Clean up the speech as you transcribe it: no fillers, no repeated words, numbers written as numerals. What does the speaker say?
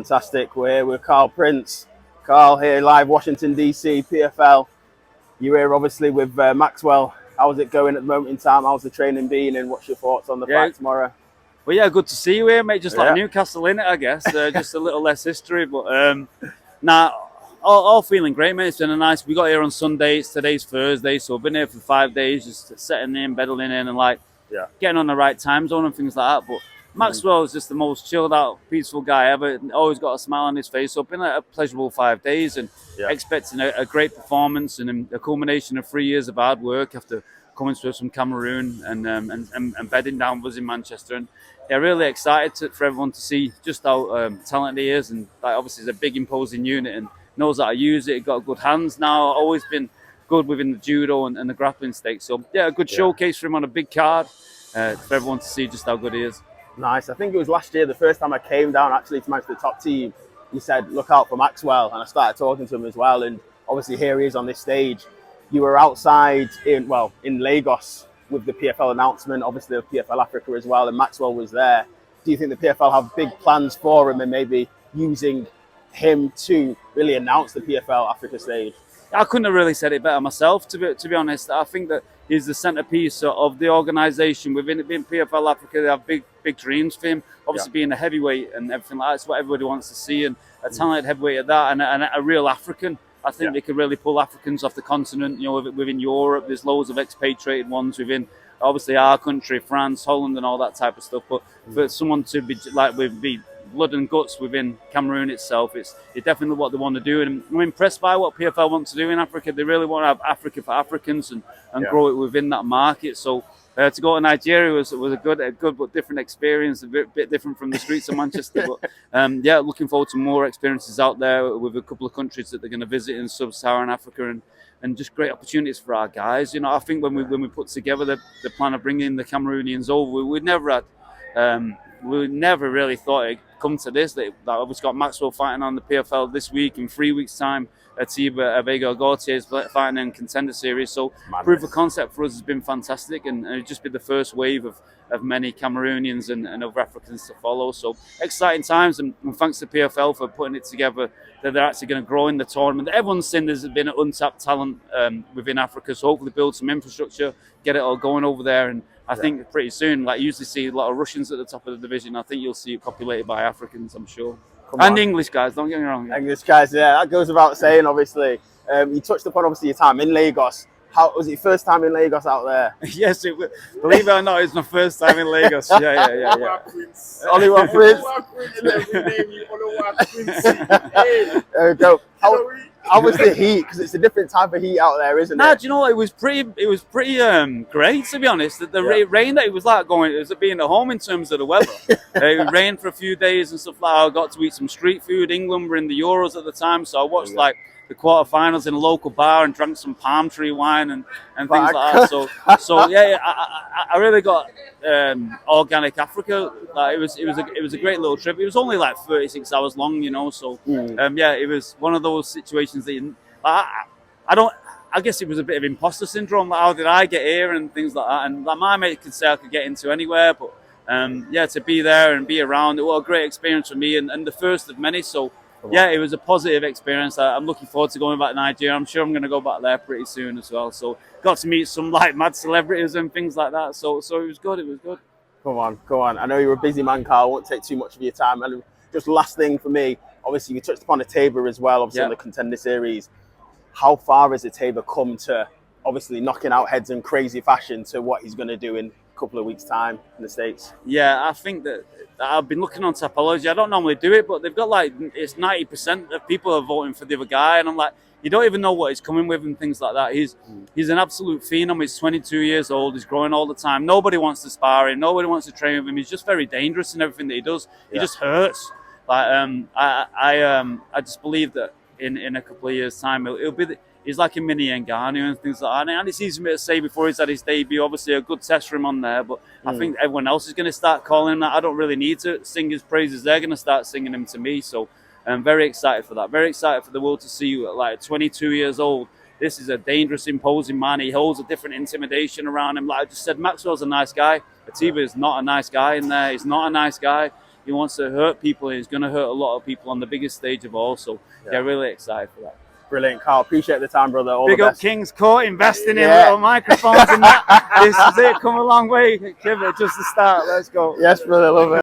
Fantastic. We're here with Carl Prince. Carl here live, Washington, DC, PFL. You're here obviously with Maxwell. How's it going at the moment in time? How's the training been and what's your thoughts on the fight tomorrow? Well, yeah, good to see you here, mate. Just like Newcastle in it, I guess. Just a little less history, but all feeling great, mate. It's been a nice. We got here on Sunday. Today's Thursday, so I've been here for 5 days, just settling in, bedding in, and getting on the right time zone and things like that. But Maxwell is just the most chilled out, peaceful guy ever. Always got a smile on his face. So it's been a pleasurable 5 days, and expecting a great performance and a culmination of 3 years of hard work after coming to us from Cameroon and bedding down was in Manchester. And really excited for everyone to see just how talented he is. And obviously, he's a big, imposing unit and knows how to use it. He's got good hands now. Always been good within the judo and the grappling stakes. So, a good showcase for him on a big card for everyone to see just how good he is. Nice. I think it was last year, the first time I came down actually to manage the top team, he said, look out for Maxwell. And I started talking to him as well. And obviously here he is on this stage. You were outside in Lagos with the PFL announcement, obviously of PFL Africa as well, and Maxwell was there. Do you think the PFL have big plans for him and maybe using him to really announce the PFL Africa stage? I couldn't have really said it better myself, to be honest. I think that he's the centerpiece of the organisation. Within it being PFL Africa, they have big dreams for him. Obviously, being a heavyweight and everything like that's what everybody wants to see, and a talented heavyweight at that, and a real African. I think they could really pull Africans off the continent. You know, within Europe, there's loads of expatriated ones within, obviously, our country, France, Holland, and all that type of stuff. But for someone to be be blood and guts within Cameroon itself, it's definitely what they want to do. And I'm impressed by what PFL want to do in Africa. They really want to have Africa for Africans and grow it within that market. So to go to Nigeria was a good but different experience, a bit different from the streets of Manchester. But looking forward to more experiences out there with a couple of countries that they're going to visit in sub-Saharan Africa, and just great opportunities for our guys. You know, I think when we put together the plan of bringing the Cameroonians over, we never really thought it'd come to this. That obviously got Maxwell fighting on the PFL this week. In 3 weeks' time, Ateba Gautier is fighting in Contender Series. So proof of concept for us has been fantastic, and it'll just be the first wave of many Cameroonians and other Africans to follow. So exciting times, and thanks to PFL for putting it together, that they're actually going to grow in the tournament. Everyone's seen there's been an untapped talent within Africa, so hopefully build some infrastructure, get it all going over there, and I think pretty soon, you usually see a lot of Russians at the top of the division. I think you'll see it populated by Africans, I'm sure. And English guys, don't get me wrong. English guys, that goes without saying, obviously. You touched upon, obviously, your time in Lagos. How was it your first time in Lagos out there? Yes, believe it or not, it's my first time in Lagos. Yeah. Oliver Prince. There we go. How was the heat? Because it's a different type of heat out there, isn't it? Do you know what? It was pretty great, to be honest. The rain that it was it was being at home in terms of the weather. It rained for a few days and stuff like that. I got to eat some street food. England were in the Euros at the time, so I watched the quarterfinals in a local bar and drank some palm tree wine and things like that. So I really got organic Africa. It was a great little trip. It was only 36 hours long, you know. So it was one of those situations that I guess it was a bit of imposter syndrome. How did I get here and things like that? And my mate could say I could get into anywhere, but to be there and be around, it was a great experience for me and the first of many. So. It was a positive experience. I'm looking forward to going back to Nigeria. I'm sure I'm going to go back there pretty soon as well. So got to meet some mad celebrities and things like that. So it was good. It was good. Come on. I know you're a busy man, Carl. I won't take too much of your time. And just last thing for me, obviously you touched upon Ateba as well, obviously on the Contender Series. How far has Ateba come to obviously knocking out heads in crazy fashion to what he's going to do in a couple of weeks' time in the States? Yeah, I think that I've been looking on Tapology. I don't normally do it, but they've got it's 90% of people are voting for the other guy, and I'm like, you don't even know what he's coming with and things like that. He's an absolute phenom. He's 22 years old. He's growing all the time. Nobody wants to spar him. Nobody wants to train with him. He's just very dangerous in everything that he does. He just hurts. I just believe that in a couple of years' time, it'll be he's like a mini Ngannou and things like that. And it's easy to say before he's had his debut. Obviously, a good test for him on there, but I think everyone else is going to start calling him that. I don't really need to sing his praises. They're going to start singing him to me. So I'm very excited for that. Very excited for the world to see you at 22 years old. This is a dangerous, imposing man. He holds a different intimidation around him. Like I just said, Maxwell's a nice guy. Ateba is not a nice guy in there. He's not a nice guy. He wants to hurt people, and he's going to hurt a lot of people on the biggest stage of all. So, yeah, really excited for that. Brilliant, Carl. Appreciate the time, brother. All Big the up best. King's Court, investing in little microphones and that. This is it. Come a long way. Give it just the start. Let's go. Yes, brother. Love it.